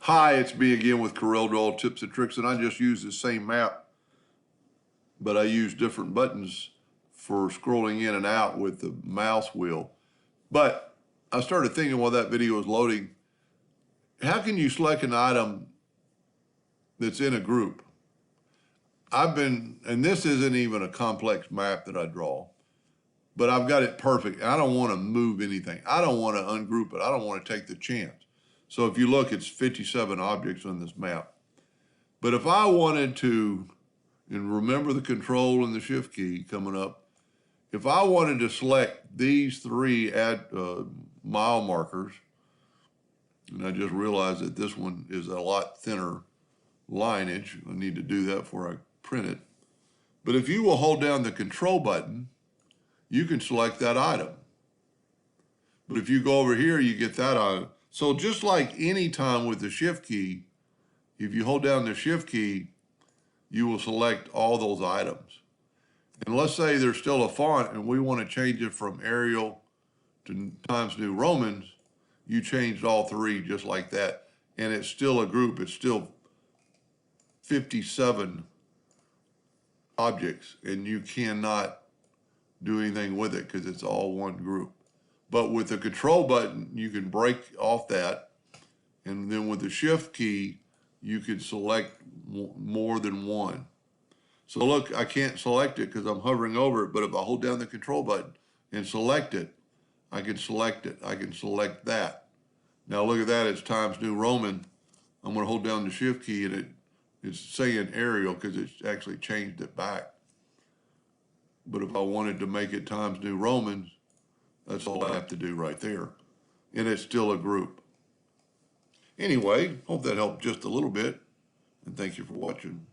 Hi, it's me again with CorelDraw tips and tricks, and I just use the same map, but I use different buttons for scrolling in and out with the mouse wheel. But I started thinking while that video was loading, how can you select an item that's in a group? And this isn't even a complex map that I draw, but I've got it perfect. I don't want to move anything. I don't want to ungroup it. I don't want to take the chance. So if you look, it's 57 objects on this map. But if I wanted to, and remember the control and the shift key coming up, if I wanted to select these three mile markers, and I just realized that this one is a lot thinner lineage. I need to do that before I print it. But if you will hold down the control button, you can select that item. But if you go over here, you get that item. So just like any time with the shift key, if you hold down the shift key, you will select all those items. And let's say there's still a font and we want to change it from Arial to Times New Romans, you changed all three just like that. And it's still a group, it's still 57 objects, and you cannot do anything with it because it's all one group. But with the control button, you can break off that. And then with the shift key, you can select more than one. So look, I can't select it because I'm hovering over it, but if I hold down the control button and select it, I can select it. I can select that. Now look at that, it's Times New Roman. I'm gonna hold down the shift key and it's saying Arial because it's actually changed it back. But if I wanted to make it Times New Romans, that's all I have to do right there. And it's still a group. Anyway, hope that helped just a little bit. And thank you for watching.